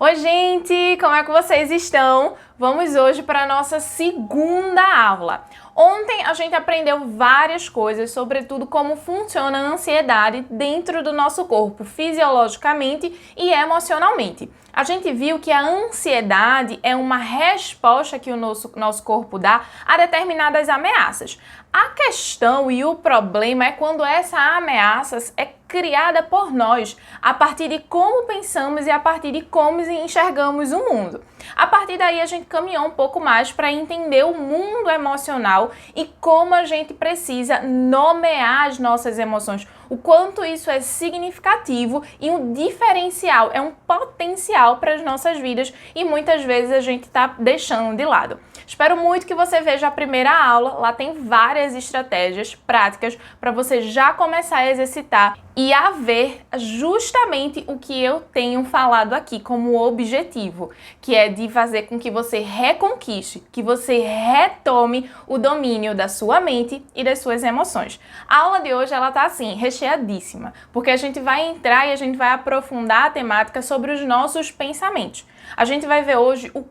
Oi, gente! Como é que vocês estão? Vamos hoje para a nossa segunda aula. Ontem a gente aprendeu várias coisas, sobretudo como funciona a ansiedade dentro do nosso corpo, fisiologicamente e emocionalmente. A gente viu que a ansiedade é uma resposta que o nosso corpo dá a determinadas ameaças. A questão e o problema é quando essa ameaça é criada por nós, a partir de como pensamos e a partir de como enxergamos o mundo. A partir daí a gente caminhou um pouco mais para entender o mundo emocional e como a gente precisa nomear as nossas emoções, o quanto isso é significativo e um diferencial, é um potencial para as nossas vidas e muitas vezes a gente está deixando de lado. Espero muito que você veja a primeira aula, lá tem várias estratégias práticas para você já começar a exercitar e a ver justamente o que eu tenho falado aqui como objetivo, que é de fazer com que você reconquiste, que você retome o domínio da sua mente e das suas emoções. A aula de hoje ela tá assim, recheadíssima, porque a gente vai entrar e a gente vai aprofundar a temática sobre os nossos pensamentos. A gente vai ver hoje o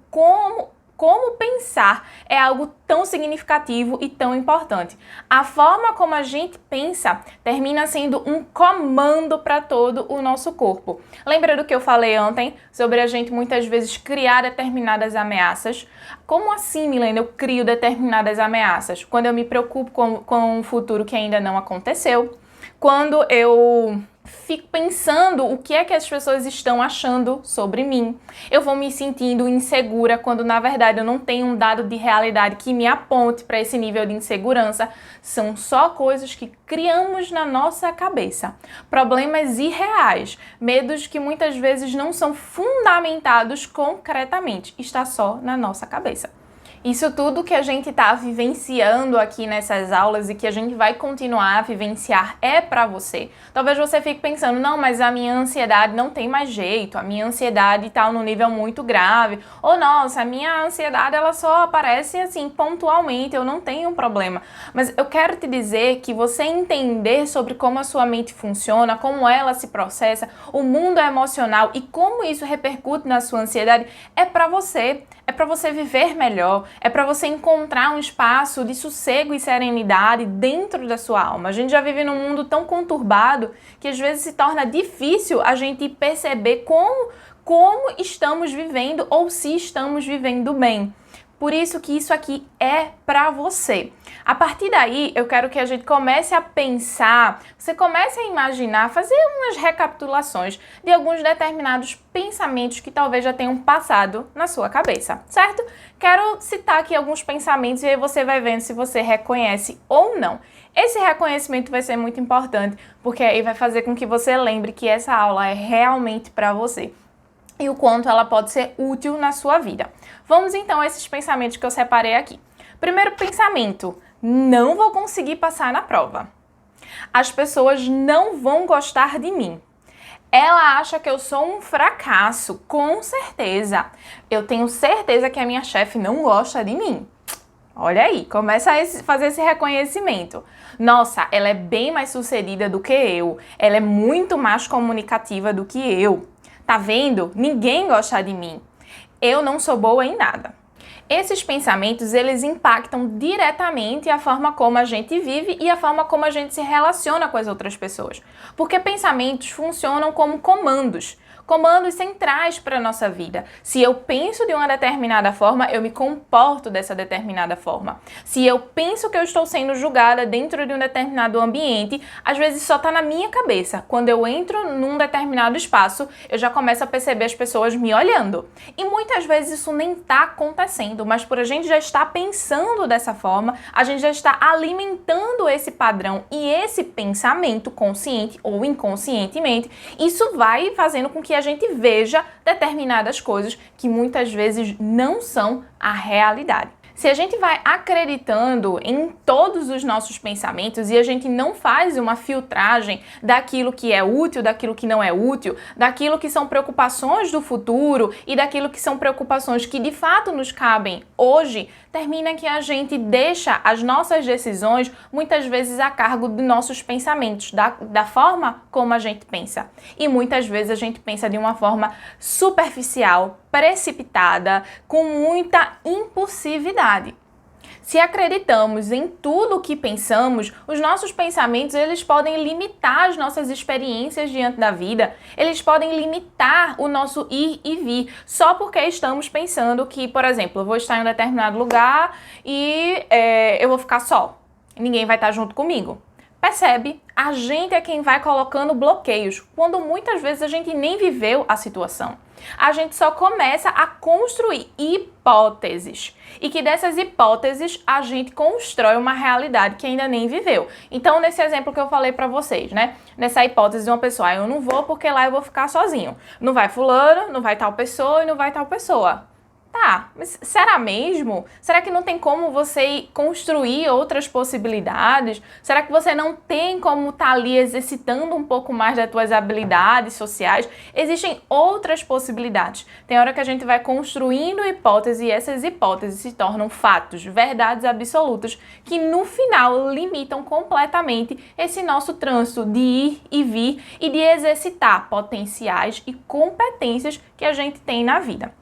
como pensar é algo tão significativo e tão importante. A forma como a gente pensa termina sendo um comando para todo o nosso corpo. Lembra do que eu falei ontem sobre a gente muitas vezes criar determinadas ameaças? Como assim, Milena, eu crio determinadas ameaças? Quando eu me preocupo com um futuro que ainda não aconteceu, quando eu fico pensando o que é que as pessoas estão achando sobre mim. Eu vou me sentindo insegura quando na verdade eu não tenho um dado de realidade que me aponte para esse nível de insegurança. São só coisas que criamos na nossa cabeça. Problemas irreais, medos que muitas vezes não são fundamentados concretamente. Está só na nossa cabeça. Isso tudo que a gente está vivenciando aqui nessas aulas e que a gente vai continuar a vivenciar é para você. Talvez você fique pensando, não, mas a minha ansiedade não tem mais jeito, a minha ansiedade está num nível muito grave, ou nossa, a minha ansiedade ela só aparece assim pontualmente, eu não tenho um problema. Mas eu quero te dizer que você entender sobre como a sua mente funciona, como ela se processa, o mundo emocional e como isso repercute na sua ansiedade é para você. É para você viver melhor, é para você encontrar um espaço de sossego e serenidade dentro da sua alma. A gente já vive num mundo tão conturbado que às vezes se torna difícil a gente perceber como estamos vivendo ou se estamos vivendo bem. Por isso que isso aqui é para você. A partir daí, eu quero que a gente comece a pensar, você comece a imaginar, fazer umas recapitulações de alguns determinados pensamentos que talvez já tenham passado na sua cabeça, certo? Quero citar aqui alguns pensamentos e aí você vai vendo se você reconhece ou não. Esse reconhecimento vai ser muito importante, porque aí vai fazer com que você lembre que essa aula é realmente para você e o quanto ela pode ser útil na sua vida. Vamos então a esses pensamentos que eu separei aqui. Primeiro pensamento, não vou conseguir passar na prova. As pessoas não vão gostar de mim. Ela acha que eu sou um fracasso, com certeza. Eu tenho certeza que a minha chefe não gosta de mim. Olha aí, começa a fazer esse reconhecimento. Nossa, ela é bem mais sucedida do que eu. Ela é muito mais comunicativa do que eu. Tá vendo? Ninguém gosta de mim. Eu não sou boa em nada. Esses pensamentos, eles impactam diretamente a forma como a gente vive e a forma como a gente se relaciona com as outras pessoas. Porque pensamentos funcionam como comandos centrais para a nossa vida. Se eu penso de uma determinada forma, eu me comporto dessa determinada forma. Se eu penso que eu estou sendo julgada dentro de um determinado ambiente, às vezes só está na minha cabeça. Quando eu entro num determinado espaço, eu já começo a perceber as pessoas me olhando. E muitas vezes isso nem está acontecendo, mas por a gente já estar pensando dessa forma, a gente já está alimentando esse padrão e esse pensamento consciente ou inconscientemente, isso vai fazendo com que a gente veja determinadas coisas que muitas vezes não são a realidade. Se a gente vai acreditando em todos os nossos pensamentos e a gente não faz uma filtragem daquilo que é útil, daquilo que não é útil, daquilo que são preocupações do futuro e daquilo que são preocupações que de fato nos cabem hoje, termina que a gente deixa as nossas decisões muitas vezes a cargo de nossos pensamentos, da forma como a gente pensa. E muitas vezes a gente pensa de uma forma superficial, precipitada, com muita impulsividade. Se acreditamos em tudo o que pensamos, os nossos pensamentos eles podem limitar as nossas experiências diante da vida, eles podem limitar o nosso ir e vir, só porque estamos pensando que, por exemplo, eu vou estar em um determinado lugar e eu vou ficar só, ninguém vai estar junto comigo. Percebe? A gente é quem vai colocando bloqueios, quando muitas vezes a gente nem viveu a situação. A gente só começa a construir hipóteses e que dessas hipóteses a gente constrói uma realidade que ainda nem viveu. Então, nesse exemplo que eu falei pra vocês, né? Nessa hipótese de uma pessoa, eu não vou porque lá eu vou ficar sozinho. Não vai fulano, não vai tal pessoa e não vai tal pessoa. Tá, mas será mesmo? Será que não tem como você construir outras possibilidades? Será que você não tem como estar ali exercitando um pouco mais das suas habilidades sociais? Existem outras possibilidades. Tem hora que a gente vai construindo hipóteses e essas hipóteses se tornam fatos, verdades absolutas, que no final limitam completamente esse nosso trânsito de ir e vir e de exercitar potenciais e competências que a gente tem na vida.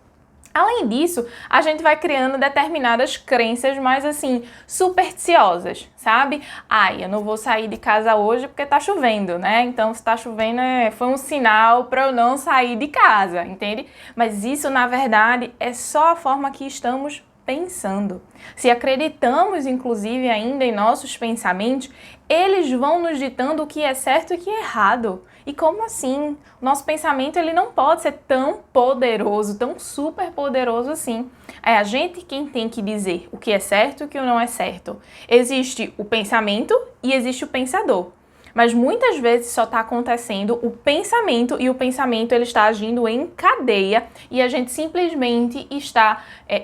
Além disso, a gente vai criando determinadas crenças mais assim, supersticiosas, sabe? Ai, eu não vou sair de casa hoje porque tá chovendo, né? Então, se tá chovendo, foi um sinal para eu não sair de casa, entende? Mas isso, na verdade, é só a forma que estamos pensando. Se acreditamos, inclusive, ainda em nossos pensamentos, eles vão nos ditando o que é certo e o que é errado. E como assim? Nosso pensamento ele não pode ser tão poderoso, tão super poderoso assim. É a gente quem tem que dizer o que é certo e o que não é certo. Existe o pensamento e existe o pensador. Mas muitas vezes só está acontecendo o pensamento e o pensamento ele está agindo em cadeia e a gente simplesmente está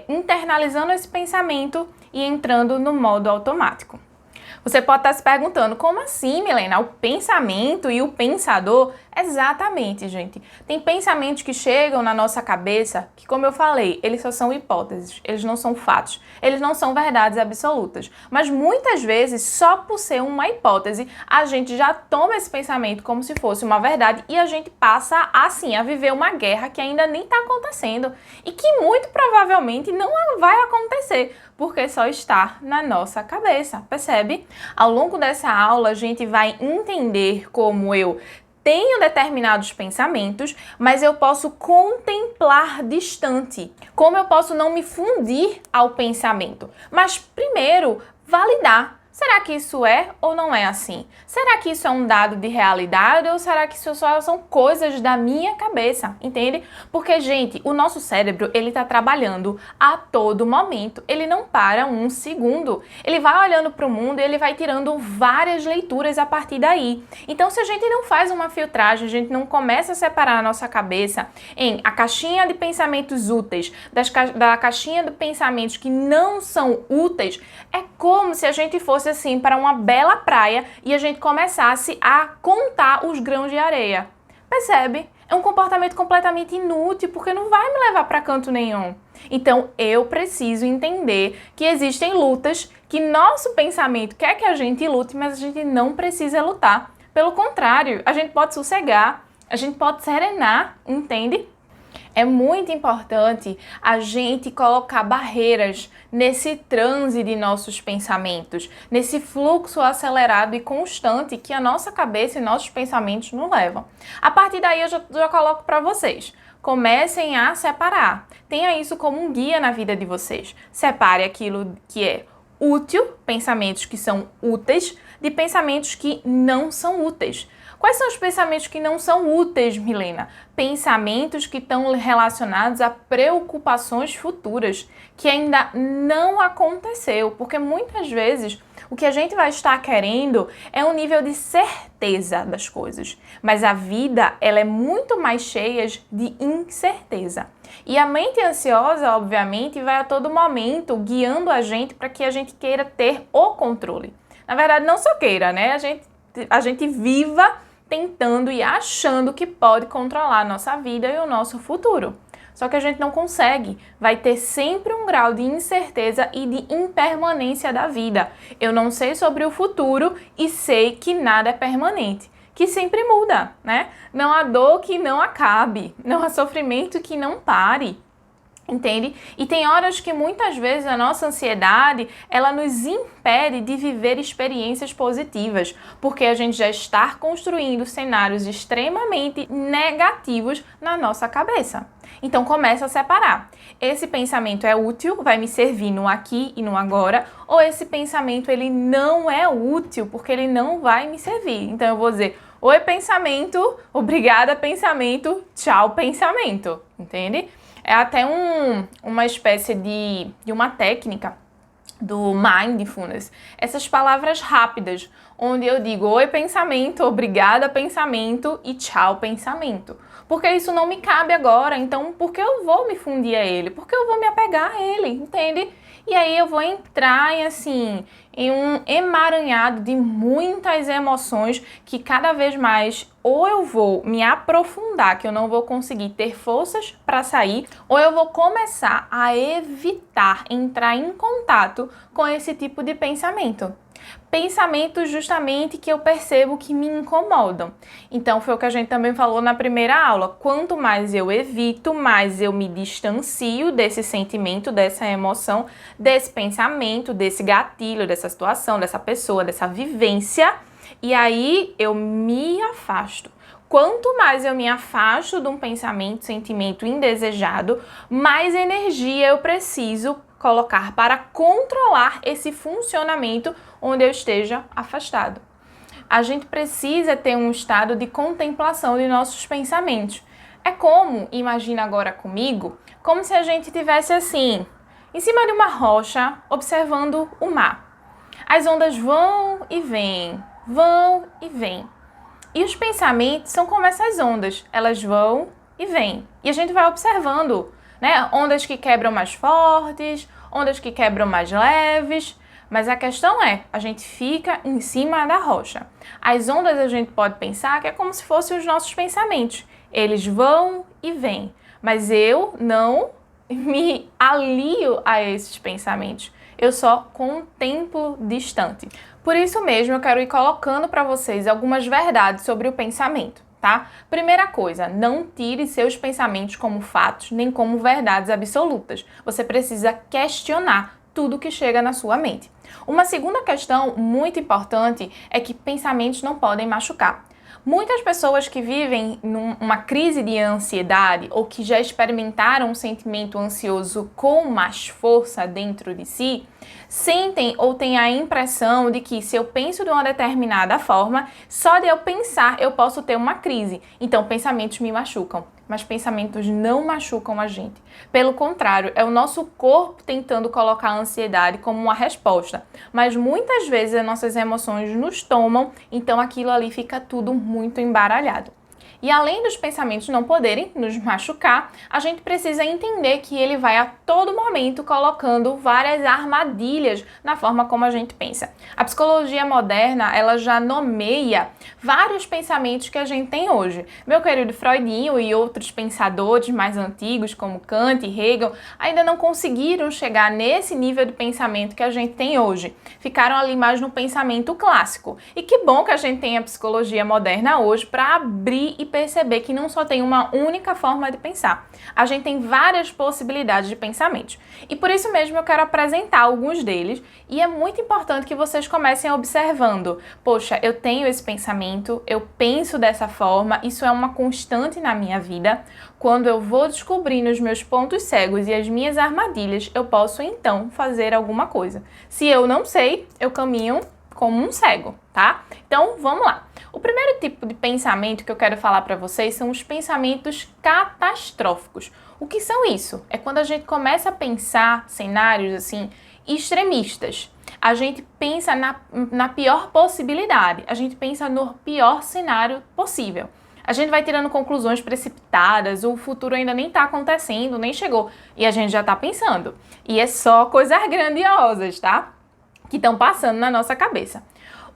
internalizando esse pensamento e entrando no modo automático. Você pode estar se perguntando, como assim, Milena? O pensamento e o pensador? Exatamente, gente. Tem pensamentos que chegam na nossa cabeça que, como eu falei, eles só são hipóteses, eles não são fatos, eles não são verdades absolutas. Mas muitas vezes, só por ser uma hipótese, a gente já toma esse pensamento como se fosse uma verdade e a gente passa, assim, a viver uma guerra que ainda nem está acontecendo e que muito provavelmente não vai acontecer, porque só está na nossa cabeça, percebe? Ao longo dessa aula, a gente vai entender como eu tenho determinados pensamentos, mas eu posso contemplar distante. Como eu posso não me fundir ao pensamento, mas primeiro validar. Será que isso é ou não é assim? Será que isso é um dado de realidade ou será que isso só são coisas da minha cabeça? Entende? Porque, gente, o nosso cérebro, ele tá trabalhando a todo momento. Ele não para um segundo. Ele vai olhando para o mundo e ele vai tirando várias leituras a partir daí. Então, se a gente não faz uma filtragem, a gente não começa a separar a nossa cabeça em a caixinha de pensamentos úteis da caixinha de pensamentos que não são úteis, é como se a gente fosse assim para uma bela praia e a gente começasse a contar os grãos de areia. Percebe? É um comportamento completamente inútil porque não vai me levar para canto nenhum. Então eu preciso entender que existem lutas que nosso pensamento quer que a gente lute, mas a gente não precisa lutar. Pelo contrário, a gente pode sossegar, a gente pode serenar, entende? É muito importante a gente colocar barreiras nesse transe de nossos pensamentos, nesse fluxo acelerado e constante que a nossa cabeça e nossos pensamentos nos levam. A partir daí eu já coloco para vocês. Comecem a separar. Tenha isso como um guia na vida de vocês. Separe aquilo que é útil, pensamentos que são úteis, de pensamentos que não são úteis. Quais são os pensamentos que não são úteis, Milena? Pensamentos que estão relacionados a preocupações futuras, que ainda não aconteceu, porque muitas vezes o que a gente vai estar querendo é um nível de certeza das coisas, mas a vida ela é muito mais cheia de incerteza. E a mente ansiosa, obviamente, vai a todo momento guiando a gente para que a gente queira ter o controle. Na verdade, não só queira, né? A gente viva tentando e achando que pode controlar a nossa vida e o nosso futuro. Só que a gente não consegue. Vai ter sempre um grau de incerteza e de impermanência da vida. Eu não sei sobre o futuro e sei que nada é permanente, que sempre muda, né? Não há dor que não acabe, não há sofrimento que não pare. Entende? E tem horas que muitas vezes a nossa ansiedade, ela nos impede de viver experiências positivas, porque a gente já está construindo cenários extremamente negativos na nossa cabeça. Então começa a separar. Esse pensamento é útil, vai me servir no aqui e no agora, ou esse pensamento ele não é útil, porque ele não vai me servir. Então eu vou dizer: oi pensamento, obrigada pensamento, tchau pensamento, entende? É até uma espécie de uma técnica do Mindfulness, essas palavras rápidas, onde eu digo oi pensamento, obrigada pensamento e tchau pensamento. Porque isso não me cabe agora, então por que eu vou me fundir a ele? Por que eu vou me apegar a ele, entende? E aí eu vou entrar em um emaranhado de muitas emoções que cada vez mais ou eu vou me aprofundar, que eu não vou conseguir ter forças para sair, ou eu vou começar a evitar entrar em contato com esse tipo de pensamento. Pensamentos justamente que eu percebo que me incomodam. Então foi o que a gente também falou na primeira aula. Quanto mais eu evito, mais eu me distancio desse sentimento, dessa emoção, desse pensamento, desse gatilho, dessa situação, dessa pessoa, dessa vivência. E aí eu me afasto. Quanto mais eu me afasto de um pensamento, sentimento indesejado, mais energia eu preciso colocar para controlar esse funcionamento onde eu esteja afastado. A gente precisa ter um estado de contemplação de nossos pensamentos. É como, imagina agora comigo, como se a gente estivesse assim, em cima de uma rocha, observando o mar. As ondas vão e vêm, vão e vêm. E os pensamentos são como essas ondas, elas vão e vêm. E a gente vai observando, né? Ondas que quebram mais fortes, ondas que quebram mais leves. Mas a questão é, a gente fica em cima da rocha. As ondas a gente pode pensar que é como se fossem os nossos pensamentos. Eles vão e vêm. Mas eu não me alio a esses pensamentos. Eu só contemplo distante. Por isso mesmo, eu quero ir colocando para vocês algumas verdades sobre o pensamento, tá? Primeira coisa, não tire seus pensamentos como fatos, nem como verdades absolutas. Você precisa questionar tudo que chega na sua mente. Uma segunda questão muito importante é que pensamentos não podem machucar. Muitas pessoas que vivem numa crise de ansiedade ou que já experimentaram um sentimento ansioso com mais força dentro de si, sentem ou têm a impressão de que se eu penso de uma determinada forma, só de eu pensar eu posso ter uma crise. Então pensamentos me machucam. Mas pensamentos não machucam a gente. Pelo contrário, é o nosso corpo tentando colocar a ansiedade como uma resposta. Mas muitas vezes as nossas emoções nos tomam, então aquilo ali fica tudo muito embaralhado. E além dos pensamentos não poderem nos machucar, a gente precisa entender que ele vai a todo momento colocando várias armadilhas na forma como a gente pensa. A psicologia moderna, ela já nomeia vários pensamentos que a gente tem hoje. Meu querido Freudinho e outros pensadores mais antigos, como Kant e Hegel, ainda não conseguiram chegar nesse nível de pensamento que a gente tem hoje. Ficaram ali mais no pensamento clássico. E que bom que a gente tem a psicologia moderna hoje para abrir e perceber que não só tem uma única forma de pensar. A gente tem várias possibilidades de pensamentos. E por isso mesmo eu quero apresentar alguns deles e é muito importante que vocês comecem observando. Poxa, eu tenho esse pensamento, eu penso dessa forma, isso é uma constante na minha vida. Quando eu vou descobrindo os meus pontos cegos e as minhas armadilhas, eu posso então fazer alguma coisa. Se eu não sei, eu caminho como um cego, tá? Então, vamos lá. O primeiro tipo de pensamento que eu quero falar para vocês são os pensamentos catastróficos. O que são isso? É quando a gente começa a pensar cenários assim extremistas. A gente pensa na pior possibilidade, a gente pensa no pior cenário possível. A gente vai tirando conclusões precipitadas, o futuro ainda nem está acontecendo, nem chegou, e a gente já está pensando. E é só coisas grandiosas, tá? Que estão passando na nossa cabeça.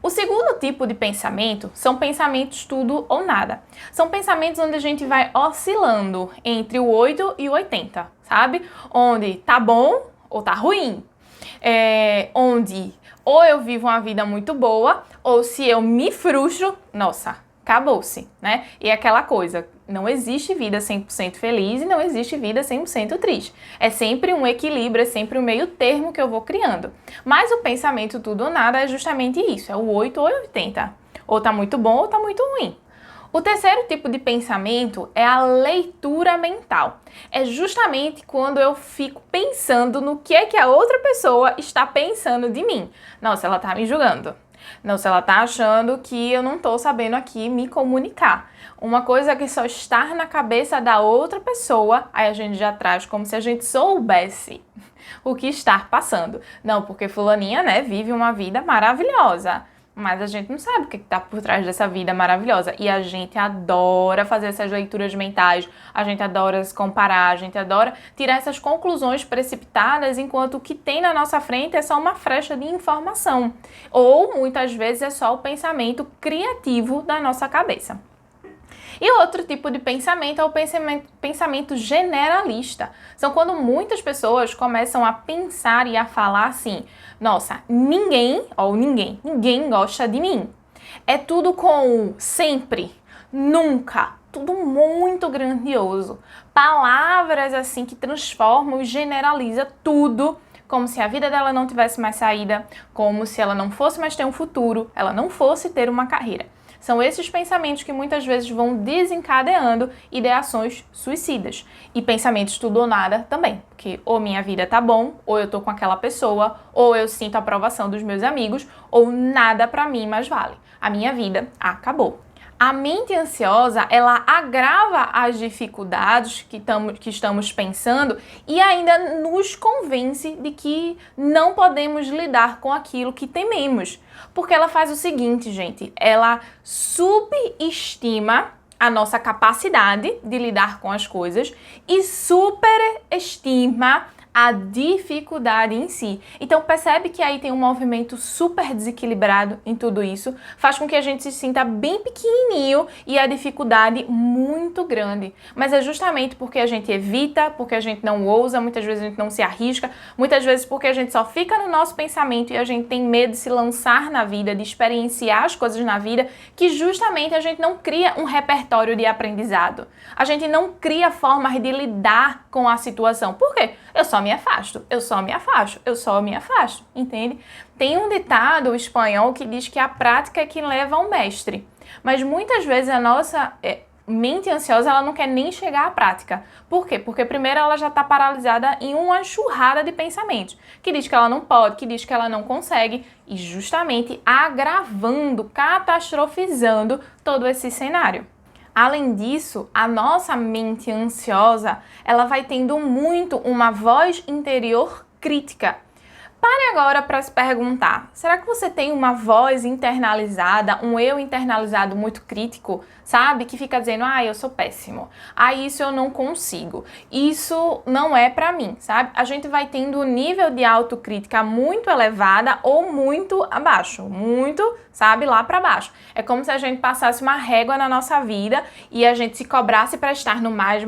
O segundo tipo de pensamento são pensamentos tudo ou nada. São pensamentos onde a gente vai oscilando entre o 8 e o 80, sabe? Onde tá bom ou tá ruim. Onde ou eu vivo uma vida muito boa, ou se eu me frustro, nossa, acabou-se, né? E é aquela coisa, não existe vida 100% feliz e não existe vida 100% triste. É sempre um equilíbrio, é sempre um meio termo que eu vou criando. Mas o pensamento tudo ou nada é justamente isso, é o 8 ou 80. Ou tá muito bom ou tá muito ruim. O terceiro tipo de pensamento é a leitura mental. É justamente quando eu fico pensando no que é que a outra pessoa está pensando de mim. Nossa, ela tá me julgando. Nossa, ela tá achando que eu não tô sabendo aqui me comunicar. Uma coisa que só está na cabeça da outra pessoa, aí a gente já traz como se a gente soubesse o que está passando. Não, porque fulaninha, né, vive uma vida maravilhosa. Mas a gente não sabe o que está por trás dessa vida maravilhosa. E a gente adora fazer essas leituras mentais, a gente adora se comparar, a gente adora tirar essas conclusões precipitadas, enquanto o que tem na nossa frente é só uma frecha de informação. Ou, muitas vezes, é só o pensamento criativo da nossa cabeça. E outro tipo de pensamento é o pensamento generalista. São quando muitas pessoas começam a pensar e a falar assim: nossa, ninguém gosta de mim. É tudo com sempre, nunca, tudo muito grandioso. Palavras assim que transformam e generaliza tudo, como se a vida dela não tivesse mais saída, como se ela não fosse mais ter um futuro, ela não fosse ter uma carreira. São esses pensamentos que muitas vezes vão desencadeando ideações suicidas. E pensamentos tudo ou nada também. Porque ou minha vida tá bom, ou eu tô com aquela pessoa, ou eu sinto a aprovação dos meus amigos, ou nada pra mim mais vale. A minha vida acabou. A mente ansiosa, ela agrava as dificuldades que estamos pensando e ainda nos convence de que não podemos lidar com aquilo que tememos. Porque ela faz o seguinte, gente, ela subestima a nossa capacidade de lidar com as coisas e superestima a dificuldade em si. Então percebe que aí tem um movimento super desequilibrado em tudo isso, faz com que a gente se sinta bem pequenininho e a dificuldade muito grande. Mas é justamente porque a gente evita, porque a gente não ousa, muitas vezes a gente não se arrisca, muitas vezes porque a gente só fica no nosso pensamento e a gente tem medo de se lançar na vida, de experienciar as coisas na vida, que justamente a gente não cria um repertório de aprendizado. A gente não cria formas de lidar com a situação. Por quê? Eu só me afasto, entende? Tem um ditado espanhol que diz que a prática é que leva ao mestre. Mas muitas vezes a nossa mente ansiosa, ela não quer nem chegar à prática. Por quê? Porque primeiro ela já está paralisada em uma enxurrada de pensamentos, que diz que ela não pode, que diz que ela não consegue, e justamente agravando, catastrofizando todo esse cenário. Além disso, a nossa mente ansiosa, ela vai tendo muito uma voz interior crítica. Pare agora para se perguntar, será que você tem uma voz internalizada, um eu internalizado muito crítico, sabe? Que fica dizendo, eu sou péssimo, isso eu não consigo, isso não é para mim, sabe? A gente vai tendo um nível de autocrítica muito elevada ou muito abaixo, muito, sabe, lá para baixo. É como se a gente passasse uma régua na nossa vida e a gente se cobrasse para estar no mais,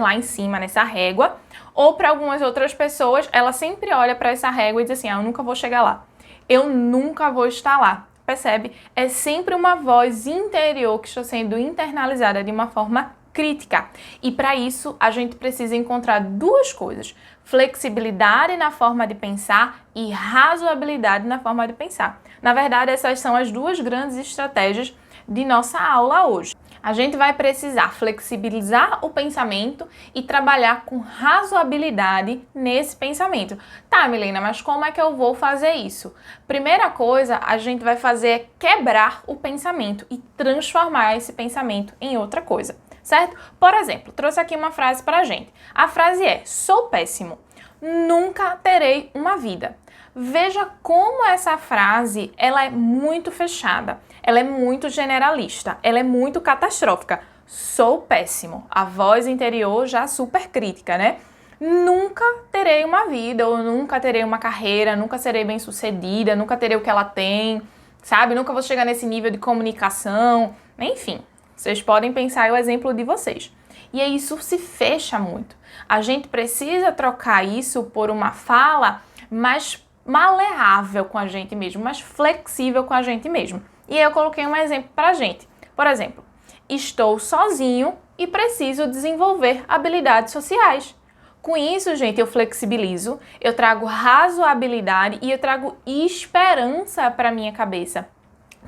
lá em cima, nessa régua. Ou para algumas outras pessoas, ela sempre olha para essa régua e diz assim, eu nunca vou chegar lá, eu nunca vou estar lá. Percebe? É sempre uma voz interior que está sendo internalizada de uma forma crítica. E para isso, a gente precisa encontrar duas coisas: flexibilidade na forma de pensar e razoabilidade na forma de pensar. Na verdade, essas são as duas grandes estratégias de nossa aula hoje. A gente vai precisar flexibilizar o pensamento e trabalhar com razoabilidade nesse pensamento. Tá, Milena, mas como é que eu vou fazer isso? Primeira coisa, a gente vai fazer é quebrar o pensamento e transformar esse pensamento em outra coisa, certo? Por exemplo, trouxe aqui uma frase pra gente. A frase é: sou péssimo, nunca terei uma vida. Veja como essa frase, ela é muito fechada, ela é muito generalista, ela é muito catastrófica. Sou péssimo. A voz interior já super crítica, né? Nunca terei uma vida, ou nunca terei uma carreira, nunca serei bem-sucedida, nunca terei o que ela tem, sabe? Nunca vou chegar nesse nível de comunicação. Enfim, vocês podem pensar o exemplo de vocês. E aí isso se fecha muito. A gente precisa trocar isso por uma fala mais maleável com a gente mesmo, mais flexível com a gente mesmo. E aí eu coloquei um exemplo pra gente. Por exemplo, estou sozinho e preciso desenvolver habilidades sociais. Com isso, gente, eu flexibilizo, eu trago razoabilidade e eu trago esperança para minha cabeça,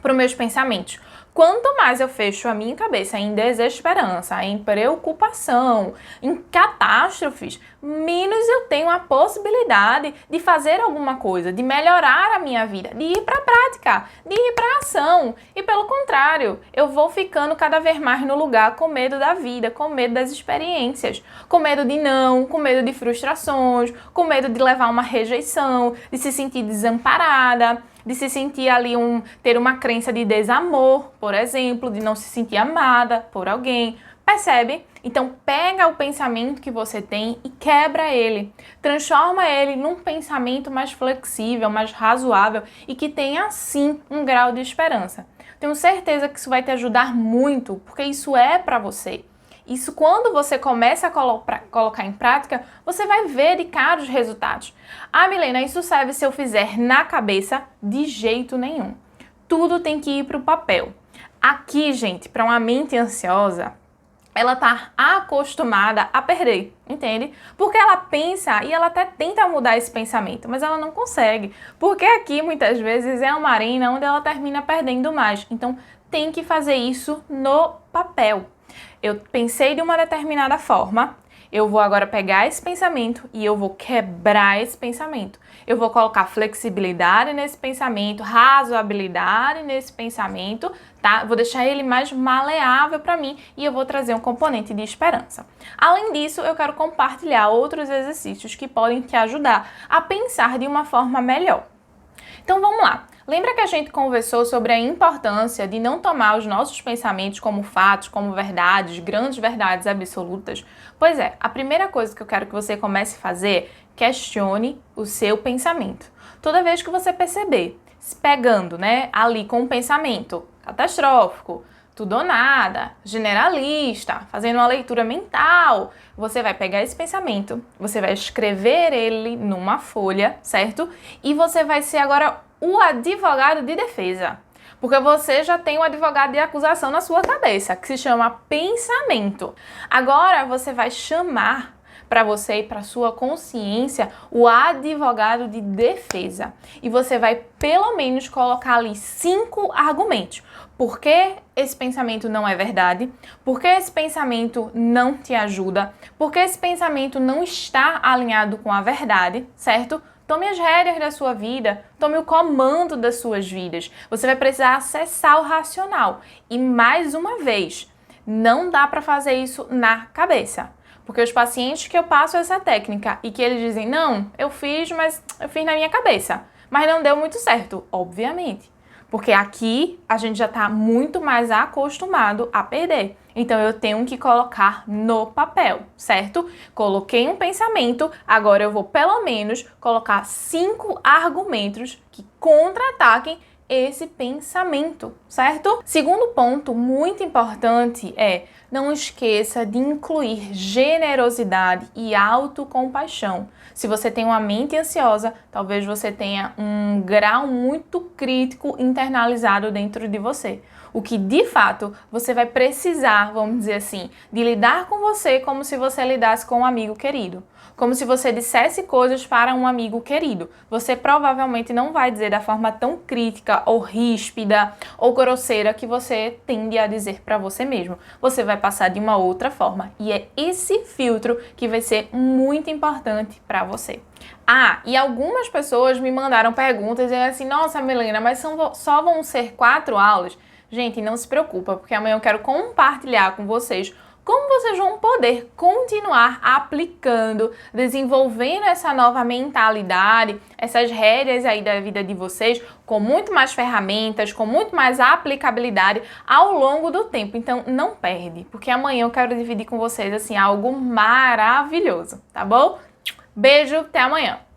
para os meus pensamentos. Quanto mais eu fecho a minha cabeça em desesperança, em preocupação, em catástrofes, menos eu tenho a possibilidade de fazer alguma coisa, de melhorar a minha vida, de ir para a prática, de ir para a ação. E pelo contrário, eu vou ficando cada vez mais no lugar com medo da vida, com medo das experiências, com medo de não, com medo de frustrações, com medo de levar uma rejeição, de se sentir desamparada, de se sentir ali ter uma crença de desamor, por exemplo, de não se sentir amada por alguém. Percebe? Então pega o pensamento que você tem e quebra ele. Transforma ele num pensamento mais flexível, mais razoável e que tenha, assim, um grau de esperança. Tenho certeza que isso vai te ajudar muito, porque isso é para você. Isso, quando você começa a colocar em prática, você vai ver de cara os resultados. Ah, Milena, isso serve se eu fizer na cabeça? De jeito nenhum. Tudo tem que ir para o papel. Aqui, gente, para uma mente ansiosa, ela tá acostumada a perder, entende? Porque ela pensa e ela até tenta mudar esse pensamento, mas ela não consegue. Porque aqui, muitas vezes, é uma arena onde ela termina perdendo mais. Então, tem que fazer isso no papel. Eu pensei de uma determinada forma, eu vou agora pegar esse pensamento e eu vou quebrar esse pensamento. Eu vou colocar flexibilidade nesse pensamento, razoabilidade nesse pensamento, tá? Vou deixar ele mais maleável para mim e eu vou trazer um componente de esperança. Além disso, eu quero compartilhar outros exercícios que podem te ajudar a pensar de uma forma melhor. Então vamos lá. Lembra que a gente conversou sobre a importância de não tomar os nossos pensamentos como fatos, como verdades, grandes verdades absolutas? Pois é, a primeira coisa que eu quero que você comece a fazer, questione o seu pensamento. Toda vez que você perceber, se pegando, ali com um pensamento catastrófico, tudo ou nada, generalista, fazendo uma leitura mental, você vai pegar esse pensamento, você vai escrever ele numa folha, certo? E você vai ser agora o advogado de defesa, porque você já tem um advogado de acusação na sua cabeça, que se chama pensamento. Agora você vai chamar para você e para sua consciência o advogado de defesa. E você vai pelo menos colocar ali 5 argumentos. Por que esse pensamento não é verdade? Por que esse pensamento não te ajuda? Por que esse pensamento não está alinhado com a verdade, certo? Tome as rédeas da sua vida, tome o comando das suas vidas. Você vai precisar acessar o racional. E mais uma vez, não dá para fazer isso na cabeça. Porque os pacientes que eu passo essa técnica e que eles dizem, não, eu fiz, mas eu fiz na minha cabeça. Mas não deu muito certo, obviamente. Porque aqui a gente já está muito mais acostumado a perder. Então eu tenho que colocar no papel, certo? Coloquei um pensamento, agora eu vou pelo menos colocar 5 argumentos que contra-ataquem esse pensamento, certo? Segundo ponto muito importante é não esqueça de incluir generosidade e autocompaixão. Se você tem uma mente ansiosa, talvez você tenha um grau muito crítico internalizado dentro de você. O que, de fato, você vai precisar, vamos dizer assim, de lidar com você como se você lidasse com um amigo querido. Como se você dissesse coisas para um amigo querido. Você provavelmente não vai dizer da forma tão crítica ou ríspida ou grosseira que você tende a dizer para você mesmo. Você vai passar de uma outra forma. E é esse filtro que vai ser muito importante para você. Ah, e algumas pessoas me mandaram perguntas dizendo assim, nossa, Milena, mas só vão ser 4 aulas? Gente, não se preocupa, porque amanhã eu quero compartilhar com vocês como vocês vão poder continuar aplicando, desenvolvendo essa nova mentalidade, essas rédeas aí da vida de vocês, com muito mais ferramentas, com muito mais aplicabilidade ao longo do tempo. Então, não perde, porque amanhã eu quero dividir com vocês, assim, algo maravilhoso, tá bom? Beijo, até amanhã!